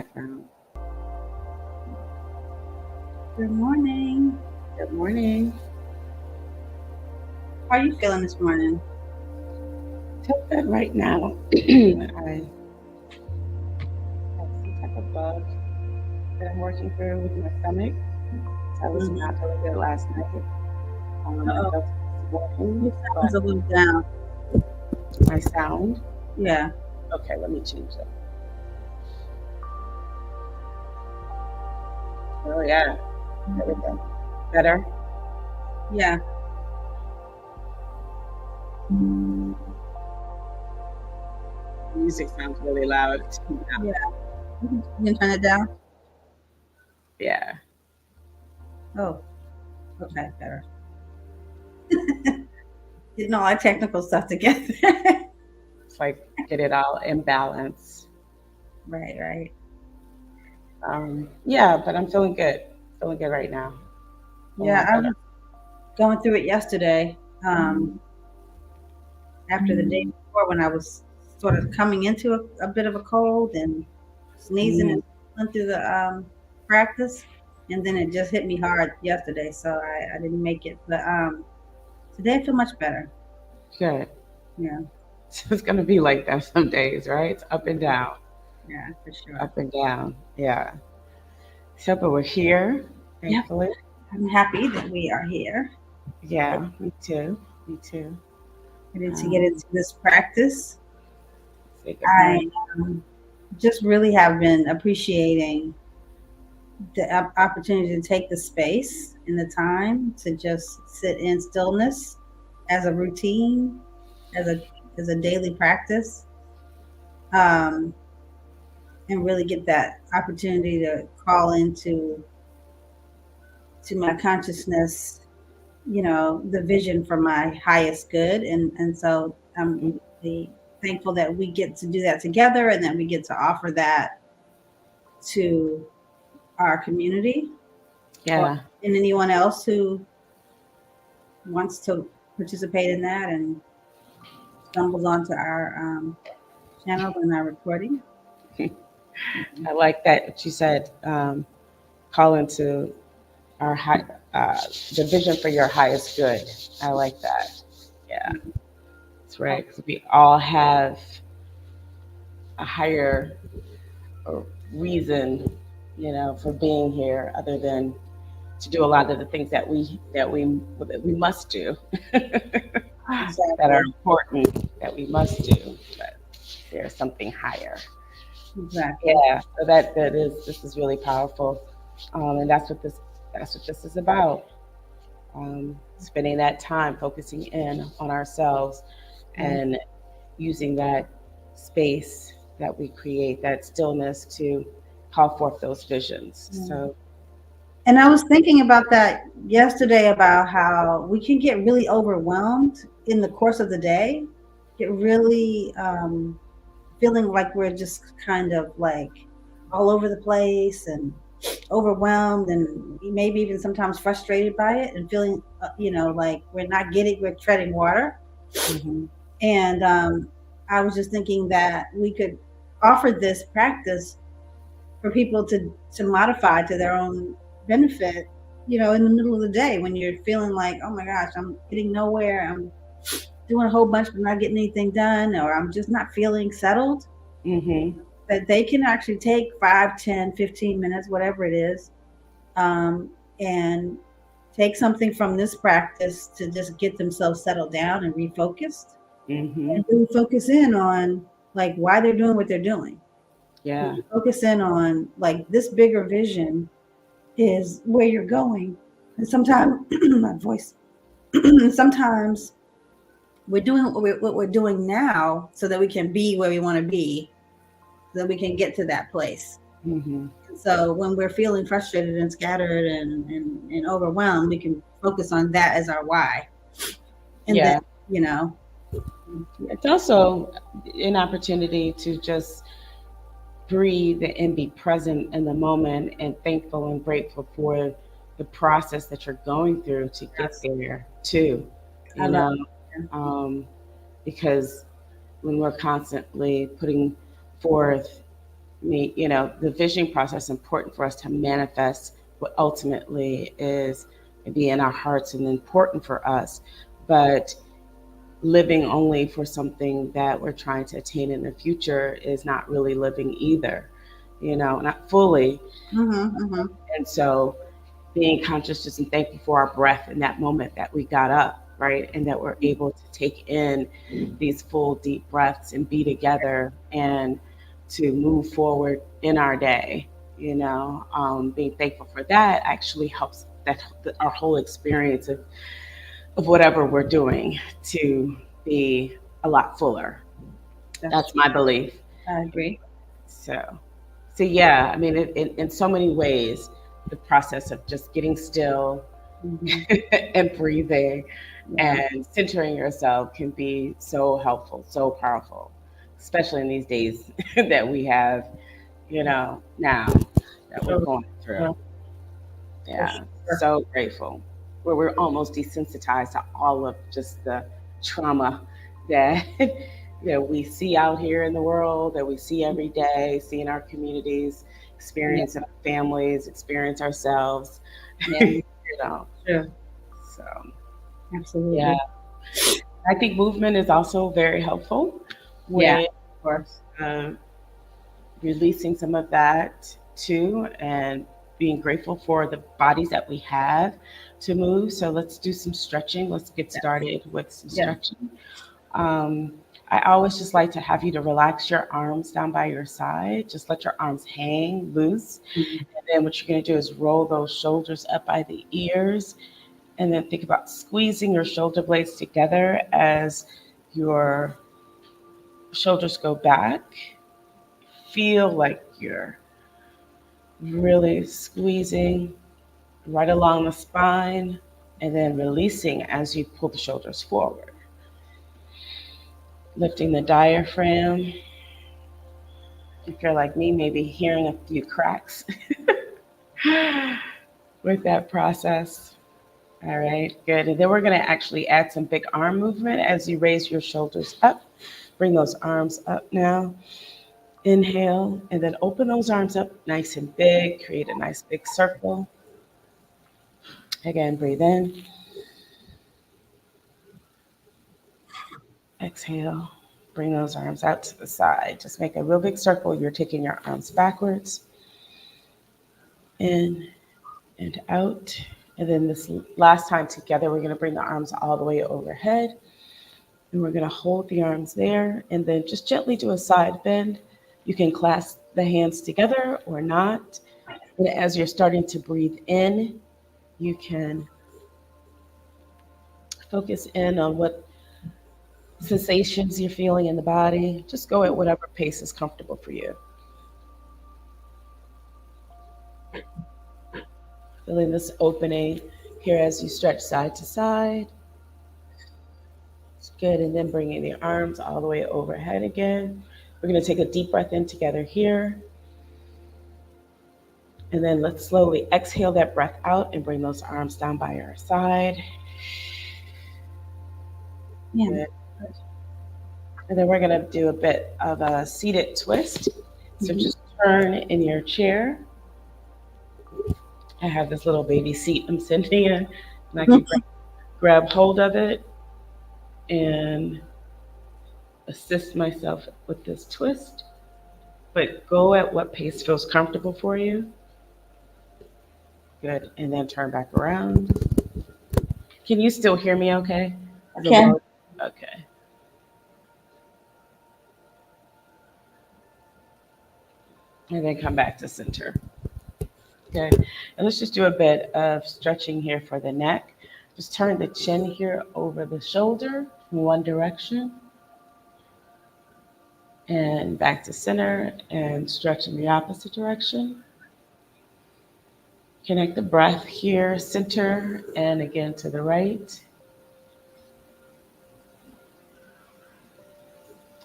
Background. Good morning. Good morning. How are you feeling this morning? Feel good right now. I have some type of bug that I'm working through with my stomach. So I was Mm-hmm. not feeling good last night. I Oh, felt it this morning, your but sound's a little down. my sound. Yeah, Okay, let me change that. Oh yeah, there we go. Better. yeah, Music sounds really loud. yeah. You can turn it down. Yeah, Oh, okay, better. Getting all our technical stuff together. it's like get it all in balance. Right, right. Yeah, but I'm feeling good. Feeling good right now. A Yeah, lot I better. was going through it yesterday. After the day before when I was sort of coming into a bit of a cold and sneezing Mm, and went through the practice, and then it just hit me hard yesterday, so I didn't make it. But today I feel much better. good. Yeah, So it's gonna be like that some days, right? It's up and down, yeah, for sure. up and down. Yeah. So, but we're here, Yep, thankfully. I'm happy that we are here. Yeah, me too. Me too. Ready to get Um, into this practice. Say good I morning. just really have been appreciating the opportunity to take the space and the time to just sit in stillness as a routine, as a daily practice, um, and really get that opportunity to call into my consciousness, the vision for my highest good, and so I'm Mm, really thankful that we get to do that together, and that we get to offer that to our community, or yeah, and anyone else who wants to participate in that and stumbles onto our channel and our recording. I like that what you said. Call into our high, uh, the vision for your highest good. I like that. Yeah, that's Oh, right. 'Cause we all have a higher uh, reason, for being here, other than to do a lot of the things that we must do that are exactly, important that we must do, but there's something higher. exactly. Yeah, so this is really powerful, and that's what this is about. Spending that time focusing in on ourselves Yeah. and using that space that we create, that stillness, to call forth those visions. Yeah. So And I was thinking about that yesterday, about how we can get really overwhelmed in the course of the day, get really feeling like we're just kind of like all over the place and overwhelmed, and maybe even sometimes frustrated by it, and feeling, like we're treading water. mhm, And I was just thinking that we could offer this practice for people to modify to their own benefit, in the middle of the day when you're feeling like, oh my gosh, I'm getting nowhere, I'm doing a whole bunch but not getting anything done, or I'm just not feeling settled. mhm, That they can actually take 5, 10, 15 minutes, whatever it is, um, and take something from this practice to just get themselves settled down and refocused, mhm. and really focus in on like why they're doing what they're doing. Yeah, Focus in on like this bigger vision is where you're going. And sometimes my voice, sometimes we're doing what we're doing now so that we can be where we want to be, so that we can get to that place. mhm. So when we're feeling frustrated and scattered and overwhelmed, we can focus on that as our why. And then, Yeah. you know, It's also an opportunity to just breathe and be present in the moment and thankful and grateful for the process that you're going through to get yes, there too. I You love know, it. because when we're constantly putting forth the visioning process is important for us to manifest what ultimately is maybe in our hearts and important for us, but living only for something that we're trying to attain in the future is not really living either, not fully. Mm-hmm, mm-hmm. And so being conscious just and thankful for our breath in that moment that we got up, right? And that we're able to take in these full deep breaths and be together and to move forward in our day, being thankful for that actually helps that our whole experience of whatever we're doing to be a lot fuller. That's That's my belief. I agree. So, so yeah, I mean, in so many ways, the process of just getting still Mm-hmm. and breathing Yeah. and centering yourself can be so helpful, so powerful, especially in these days that we have, now that we're For going through. sure. For Yeah, sure. so grateful. Where we're almost desensitized to all of just the trauma that that we see out here in the world, that we see every day, see in our communities, Yeah. experience in our families, experience ourselves. Yeah. you know, Sure. so yeah, Absolutely. I think movement is also very helpful Yeah. with Of course. um, releasing some of that too, and being grateful for the bodies that we have to move. So let's do some stretching. Let's get Yeah. started with some Yeah. stretching. I always just like to have you to relax your arms down by your side. Just let your arms hang loose. Mhm. And then what you're going to do is roll those shoulders up by the ears. And then think about squeezing your shoulder blades together as your shoulders go back. Feel like you're really squeezing right along the spine and then releasing as you pull the shoulders forward. Lifting the diaphragm. If you're like me, maybe hearing a few cracks with that process. All right, good. And then we're going to actually add some big arm movement as you raise your shoulders up. Bring those arms up now. Inhale, and then open those arms up nice and big. Create a nice big circle. Again, breathe in. Exhale. Bring those arms out to the side. Just make a real big circle. You're taking your arms backwards, in and out. And then this last time together, we're going to bring the arms all the way overhead. And we're going to hold the arms there and then just gently do a side bend. You can clasp the hands together or not. And as you're starting to breathe in, you can focus in on what sensations you're feeling in the body. Just go at whatever pace is comfortable for you. Feeling this opening here as you stretch side to side. It's good. And then bringing the arms all the way overhead again. We're going to take a deep breath in together here. And then let's slowly exhale that breath out and bring those arms down by our side. Yeah. Good. And then we're going to do a bit of a seated twist. So Mhm. just turn in your chair. I have this little baby seat I'm sitting in, and I can grab hold of it and assist myself with this twist. But go at what pace feels comfortable for you. Good. And then turn back around. Can you still hear me okay? Is it Okay. low? Okay. And then come back to center. Okay. And let's just do a bit of stretching here for the neck. Just turn the chin here over the shoulder in one direction and back to center and stretch in the opposite direction. Connect the breath here, center, and again to the right.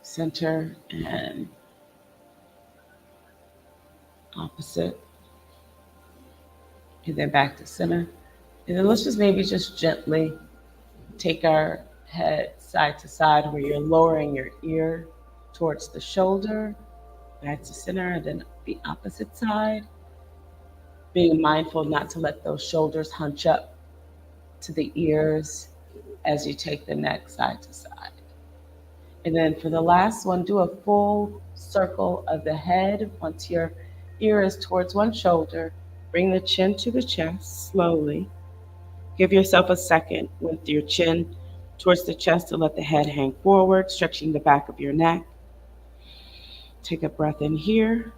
Center and opposite. And then back to center. And then let's just maybe just gently take our head side to side where you're lowering your ear towards the shoulder, back to center, and then the opposite side. Being mindful not to let those shoulders hunch up to the ears as you take the neck side to side. And then for the last one, do a full circle of the head. Once your ear is towards one shoulder, bring the chin to the chest slowly. Give yourself a second with your chin towards the chest to let the head hang forward, stretching the back of your neck. Take a breath in here,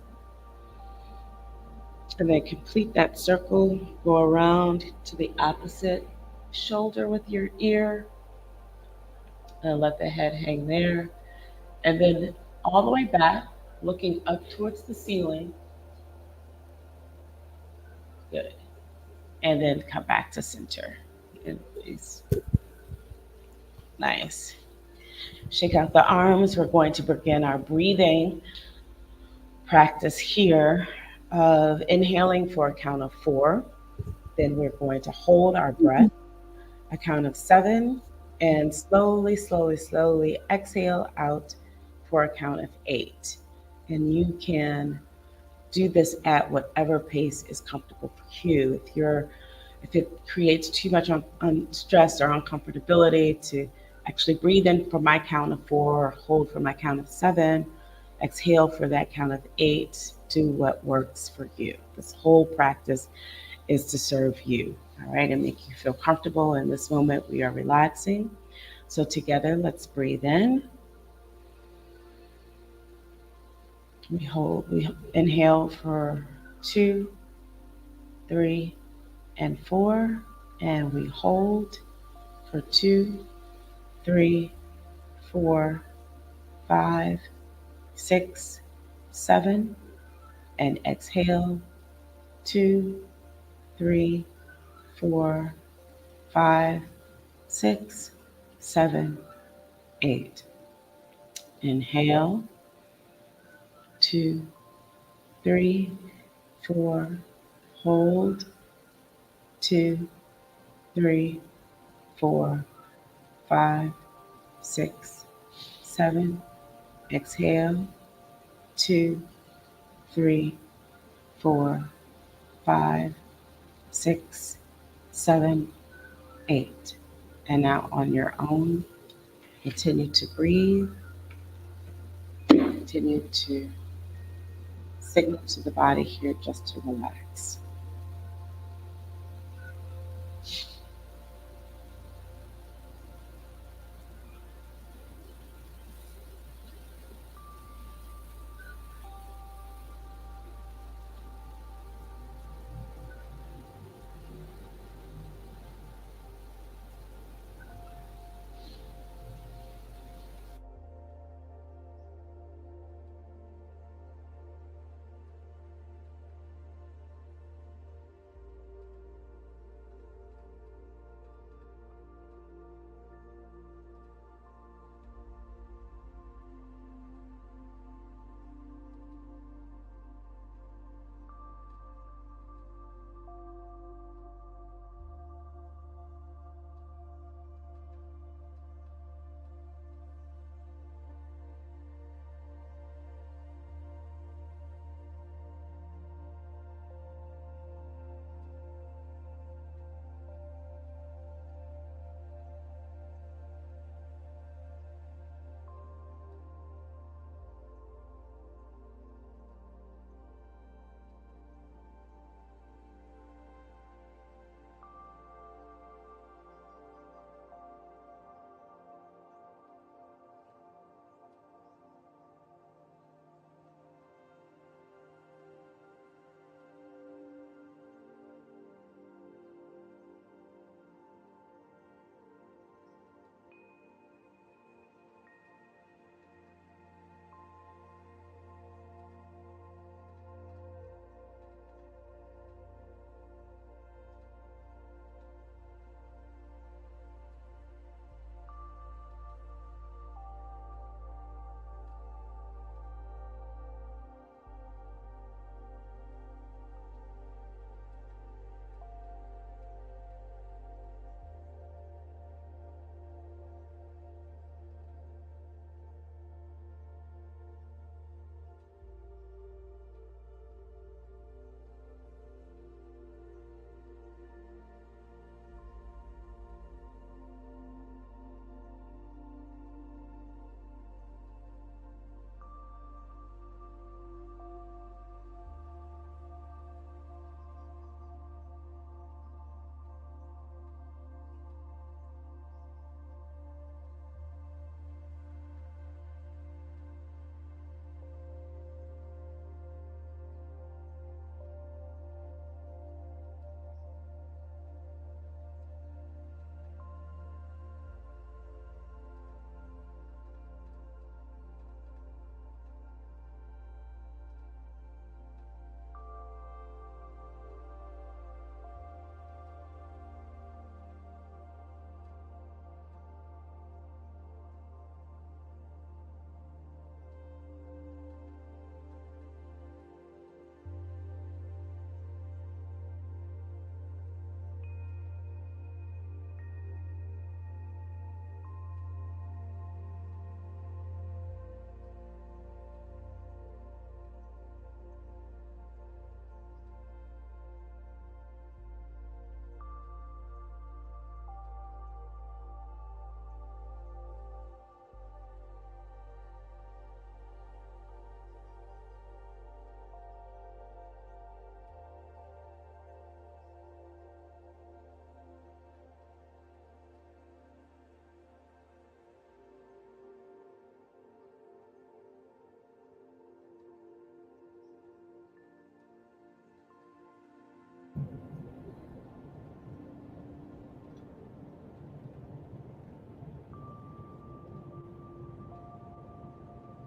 and then complete that circle. Go around to the opposite shoulder with your ear, and let the head hang there. And then all the way back, looking up towards the ceiling. Good. And then come back to center. And release. Nice. Shake out the arms. We're going to begin our breathing practice here of inhaling for a count of 4. Then we're going to hold our breath, a count of 7, and slowly, slowly, slowly exhale out for a count of 8. And you can do this at whatever pace is comfortable for you. If it creates too much stress or uncomfortability, to actually breathe in for my count of 4, hold for my count of 7, exhale for that count of 8. Do what works for you. This whole practice is to serve you, all right, and make you feel comfortable. In this moment, we are relaxing. So together, let's breathe in. We inhale for 2, 3, and 4, and we hold for 2, 3, 4, 5, 6, 7, and exhale 2, 3, 4, 5, 6, 7, 8. Inhale 2, 3, 4, hold 2, 3, 4, 5, 6, 7. Exhale 2, 3, 4, 5, 6, 7, 8. And now on your own, continue to breathe. Continue to signal to the body here just to relax.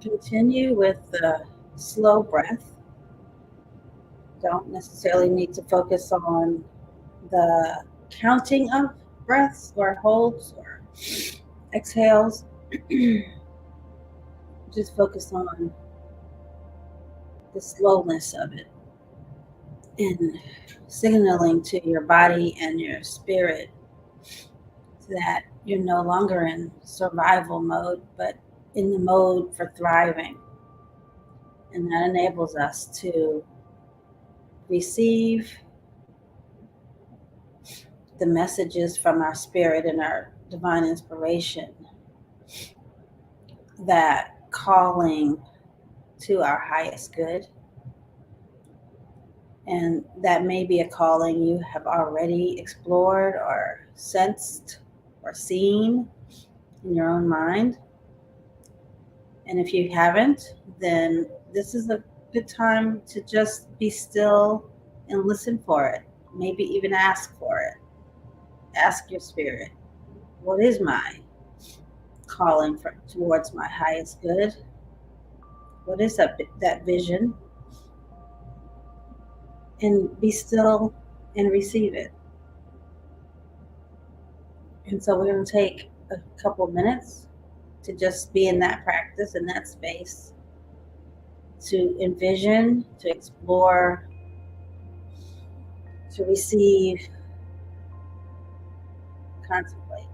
Continue with the slow breath. Don't necessarily need to focus on the counting of breaths or holds or exhales. Just focus on the slowness of it and signaling to your body and your spirit that you're no longer in survival mode, but in the mode for thriving. And that enables us to receive the messages from our spirit and our divine inspiration, that calling to our highest good. And that may be a calling you have already explored or sensed or seen in your own mind. And if you haven't, then this is a good time to just be still and listen for it. Maybe even ask for it. Ask your spirit, what is my calling towards my highest good? What is that vision? And be still and receive it. And so we're going to take a couple minutes to just be in that practice, in that space, to envision, to explore, to receive, contemplate.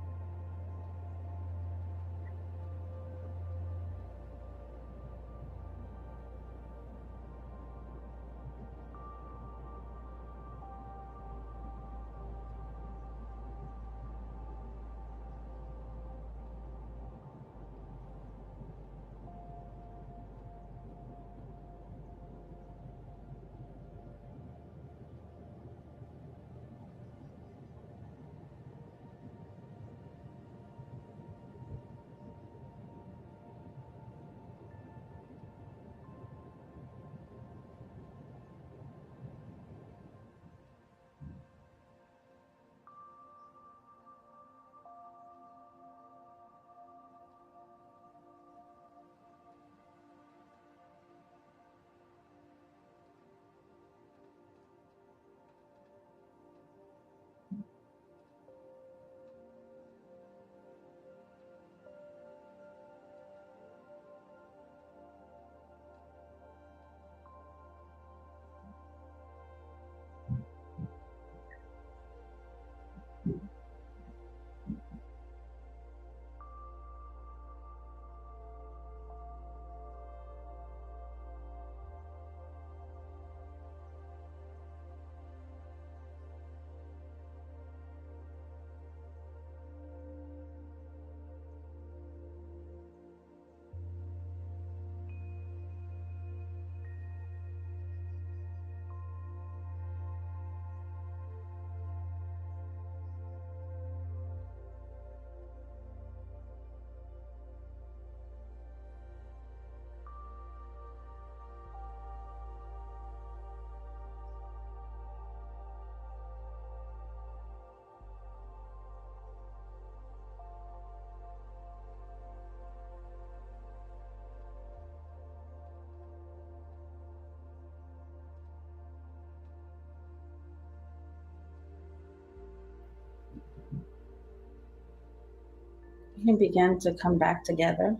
We can begin to come back together.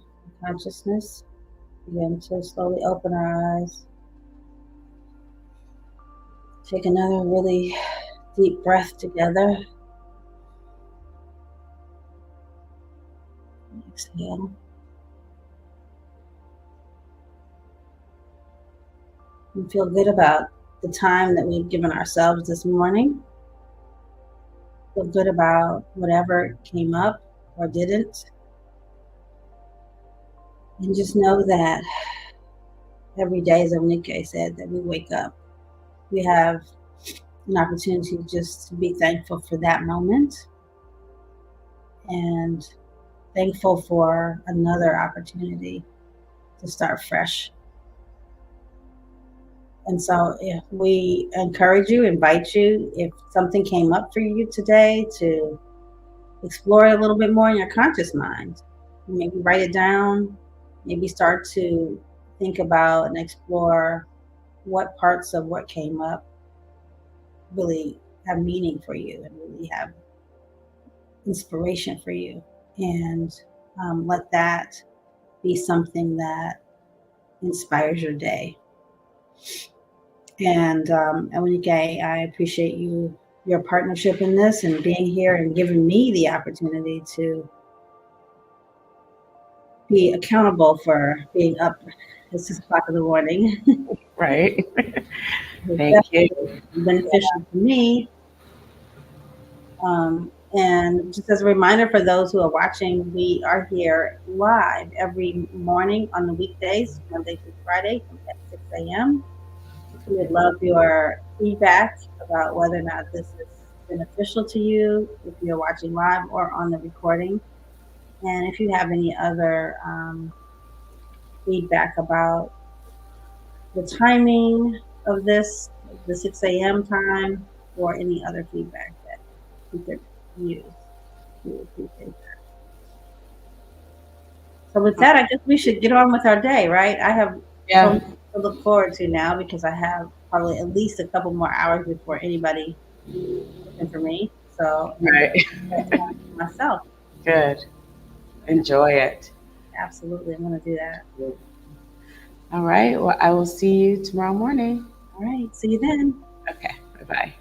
Consciousness. Begin to slowly open our eyes. Take another really deep breath together. Exhale. And feel good about the time that we've given ourselves this morning. Feel good about whatever came up or didn't. And just know that every day, as Onike said, that we wake up, we have an opportunity just to be thankful for that moment and thankful for another opportunity to start fresh. And so we encourage you, invite you, if something came up for you today, to explore it a little bit more in your conscious mind. Maybe write it down, maybe start to think about and explore what parts of what came up really have meaning for you and really have inspiration for you. And let that be something that inspires your day. And Gay, I appreciate your partnership in this and being here and giving me the opportunity to be accountable for being up at 6 o'clock in the morning. Right. It's Thank you. definitely beneficial for me. And just as a reminder for those who are watching, we are here live every morning on the weekdays, Monday through Friday at 6 a.m. We would love your feedback about whether or not this is beneficial to you if you're watching live or on the recording. And if you have any other feedback about the timing of this, the 6 a.m. time, or any other feedback that we could use, we would appreciate that. So with that, I guess we should get on with our day, right? I have so much to look forward to now because I have probably at least a couple more hours before anybody looking for me. So Right. myself. Good. Enjoy it. Absolutely. I'm going to do that. All right. Well, I will see you tomorrow morning. All right. See you then. Okay. Bye bye.